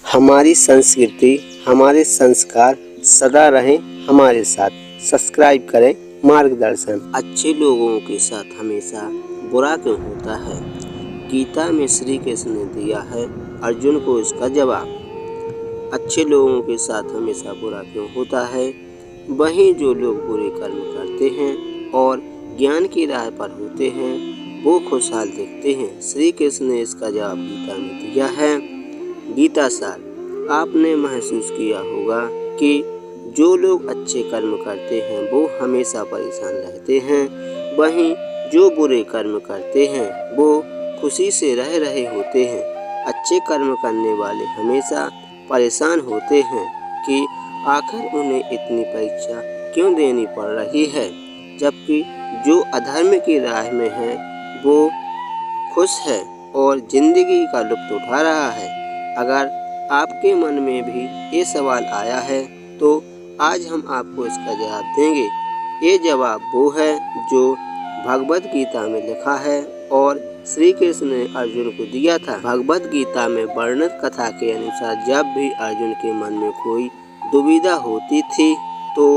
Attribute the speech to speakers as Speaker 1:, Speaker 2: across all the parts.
Speaker 1: हमारी संस्कृति, हमारे संस्कार सदा रहें हमारे साथ। सब्सक्राइब करें मार्गदर्शन। अच्छे लोगों के साथ हमेशा बुरा क्यों होता है? गीता में श्री कृष्ण ने दिया है अर्जुन को इसका जवाब। अच्छे लोगों के साथ हमेशा बुरा क्यों होता है? वहीं जो लोग बुरे कर्म करते हैं और ज्ञान की राह पर होते हैं वो खुशहाल दिखते हैं। श्री कृष्ण ने इसका जवाब गीता में दिया है। गीता सार, आपने महसूस किया होगा कि जो लोग अच्छे कर्म करते हैं वो हमेशा परेशान रहते हैं, वहीं जो बुरे कर्म करते हैं वो खुशी से रह रहे होते हैं। अच्छे कर्म करने वाले हमेशा परेशान होते हैं कि आखिर उन्हें इतनी परीक्षा क्यों देनी पड़ रही है, जबकि जो अधर्म की राह में है वो खुश है और जिंदगी का लुत्फ उठा रहा है। अगर आपके मन में भी ये सवाल आया है तो आज हम आपको इसका जवाब देंगे। ये जवाब वो है जो भगवद गीता में लिखा है और श्री कृष्ण ने अर्जुन को दिया था। भगवद गीता में वर्णित कथा के अनुसार जब भी अर्जुन के मन में कोई दुविधा होती थी तो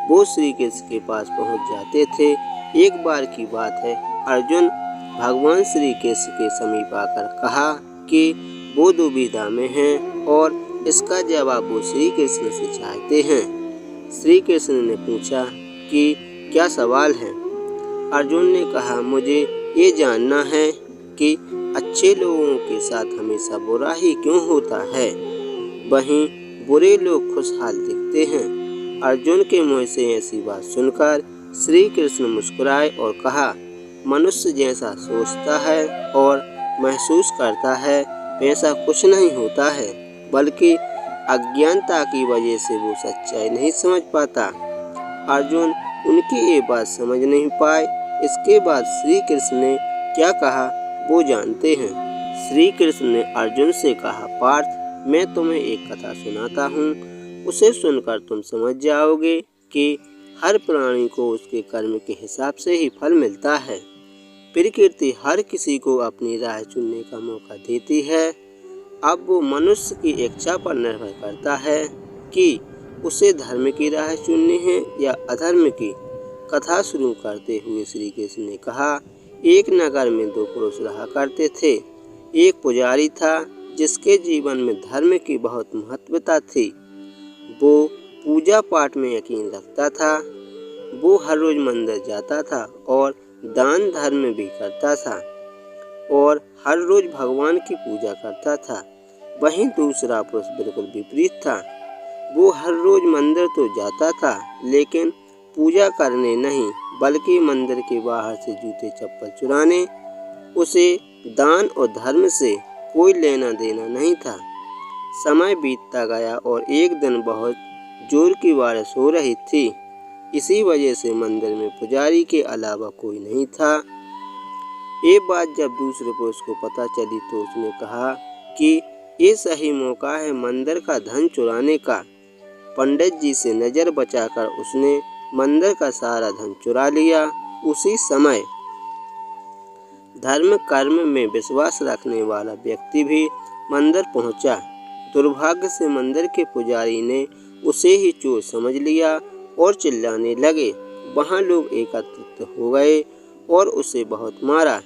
Speaker 1: वो श्री कृष्ण के पास पहुंच जाते थे। एक बार की बात है, अर्जुन भगवान श्री कृष्ण के समीप आकर कहा कि वो दुविधा में हैं और इसका जवाब वो श्री कृष्ण से चाहते हैं। श्री कृष्ण ने पूछा कि क्या सवाल है? अर्जुन ने कहा, मुझे ये जानना है कि अच्छे लोगों के साथ हमेशा बुरा ही क्यों होता है, वहीं बुरे लोग खुशहाल दिखते हैं। अर्जुन के मुंह से ऐसी बात सुनकर श्री कृष्ण मुस्कुराए और कहा, मनुष्य जैसा सोचता है और महसूस करता है वैसा कुछ नहीं होता है, बल्कि अज्ञानता की वजह से वो सच्चाई नहीं समझ पाता। अर्जुन उनकी ये बात समझ नहीं पाए। इसके बाद श्री कृष्ण ने क्या कहा वो जानते हैं। श्री कृष्ण ने अर्जुन से कहा, पार्थ, मैं तुम्हें एक कथा सुनाता हूँ, उसे सुनकर तुम समझ जाओगे कि हर प्राणी को उसके कर्म के हिसाब से ही फल मिलता है। प्रकृति हर किसी को अपनी राह चुनने का मौका देती है। अब वो मनुष्य की इच्छा पर निर्भर करता है कि उसे धर्म की राह चुननी है या अधर्म की। कथा शुरू करते हुए श्री कृष्ण ने कहा, एक नगर में दो पुरुष रहा करते थे। एक पुजारी था जिसके जीवन में धर्म की बहुत महत्वता थी। वो पूजा पाठ में यकीन रखता था। वो हर रोज मंदिर जाता था और दान धर्म भी करता था और हर रोज भगवान की पूजा करता था। वहीं दूसरा पुरुष बिल्कुल विपरीत था। वो हर रोज मंदिर तो जाता था लेकिन पूजा करने नहीं, बल्कि मंदिर के बाहर से जूते चप्पल चुराने। उसे दान और धर्म से कोई लेना देना नहीं था। समय बीतता गया और एक दिन बहुत जोर की बारिश हो रही थी। इसी वजह से मंदिर में पुजारी के अलावा कोई नहीं था। ये बात जब दूसरे पुरुष को पता चली तो उसने कहा कि ये सही मौका है मंदिर का धन चुराने का। पंडित जी से नज़र बचाकर उसने मंदिर का सारा धन चुरा लिया। उसी समय धर्म कर्म में विश्वास रखने वाला व्यक्ति भी मंदिर पहुंचा। दुर्भाग्य से मंदिर के पुजारी ने उसे ही चोर समझ लिया और चिल्लाने लगे। वहाँ लोग एकत्रित हो गए और उसे बहुत मारा।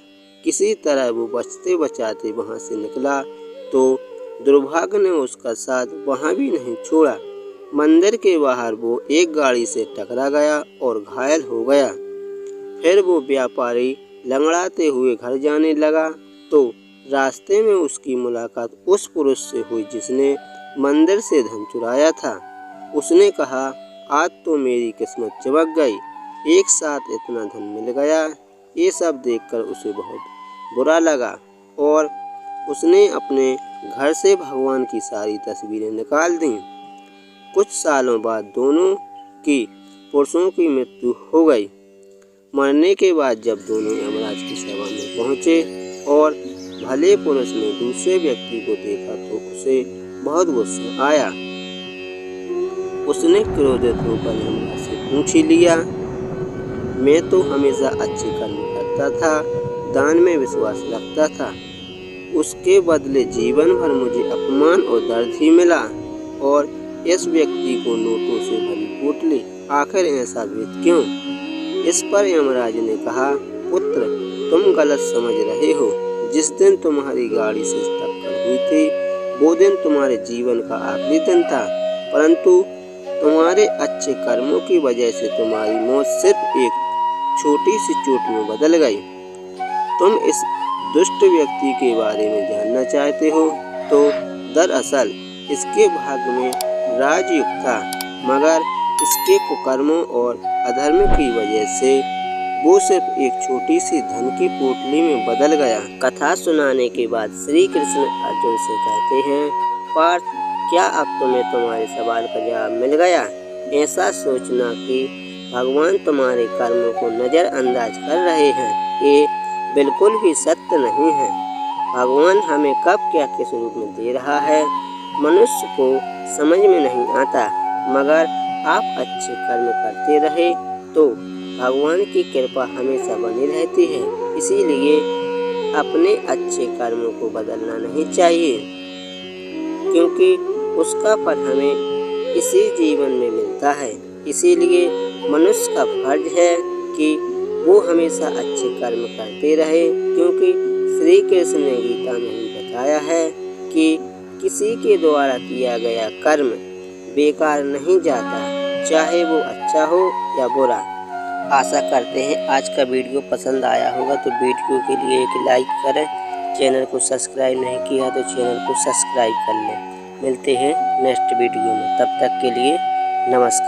Speaker 1: किसी तरह वो बचते बचाते वहाँ से निकला तो दुर्भाग्य ने उसका साथ वहाँ भी नहीं छोड़ा। मंदिर के बाहर वो एक गाड़ी से टकरा गया और घायल हो गया। फिर वो व्यापारी लंगड़ाते हुए घर जाने लगा तो रास्ते में उसकी मुलाकात उस पुरुष से हुई जिसने मंदिर से धन चुराया था। उसने कहा, आज तो मेरी किस्मत चमक गई, एक साथ इतना धन मिल गया। ये सब देखकर उसे बहुत बुरा लगा और उसने अपने घर से भगवान की सारी तस्वीरें निकाल दी। कुछ सालों बाद दोनों की पुरुषों की मृत्यु हो गई। मरने के बाद जब दोनों यमराज की सभा में पहुँचे और भले पुरुष ने दूसरे व्यक्ति को देखा तो उसे बहुत गुस्सा आया। उसने क्रोधित होकर यमराज से पूछ ही लिया, मैं तो हमेशा अच्छे कर्म करता था, दान में विश्वास रखता था, उसके बदले जीवन भर मुझे अपमान और दर्द ही मिला और इस व्यक्ति को नोटों से भरी पोटली, आखिर ऐसा भेद क्यों? इस पर यमराज ने कहा, पुत्र तुम गलत समझ रहे हो। जिस दिन तुम्हारी गाड़ी से टक्कर हुई थी वो दिन तुम्हारे जीवन का आखिरी दिन था, परंतु तुम्हारे अच्छे कर्मों की वजह से तुम्हारी मौत सिर्फ एक छोटी सी चोट में बदल गई। तुम इस दुष्ट व्यक्ति के बारे में जानना चाहते हो तो दरअसल इसके भाग्य में राजयोग था, मगर इसके कुकर्मों और अधर्म की वजह से वो सिर्फ एक छोटी सी धन की पोटली में बदल गया। कथा सुनाने के बाद श्री कृष्ण अर्जुन से कहते हैं, पार्थ क्या अब तुम्हें तुम्हारे सवाल का जवाब मिल गया? ऐसा सोचना कि भगवान तुम्हारे कर्मों को नज़रअंदाज कर रहे हैं, ये बिल्कुल भी सत्य नहीं है। भगवान हमें कब क्या किस रूप में दे रहा है मनुष्य को समझ में नहीं आता, मगर आप अच्छे कर्म करते रहे तो भगवान की कृपा हमेशा बनी रहती है। इसीलिए अपने अच्छे कर्मों को बदलना नहीं चाहिए, क्योंकि उसका फल हमें इसी जीवन में मिलता है। इसीलिए मनुष्य का फर्ज है कि वो हमेशा अच्छे कर्म करते रहे, क्योंकि श्री कृष्ण ने गीता में ही बताया है कि किसी के द्वारा किया गया कर्म बेकार नहीं जाता, चाहे वो अच्छा हो या बुरा। आशा करते हैं आज का वीडियो पसंद आया होगा, तो वीडियो के लिए एक लाइक करें। चैनल को सब्सक्राइब नहीं किया तो चैनल को सब्सक्राइब कर लें। मिलते हैं नेक्स्ट वीडियो में, तब तक के लिए नमस्कार।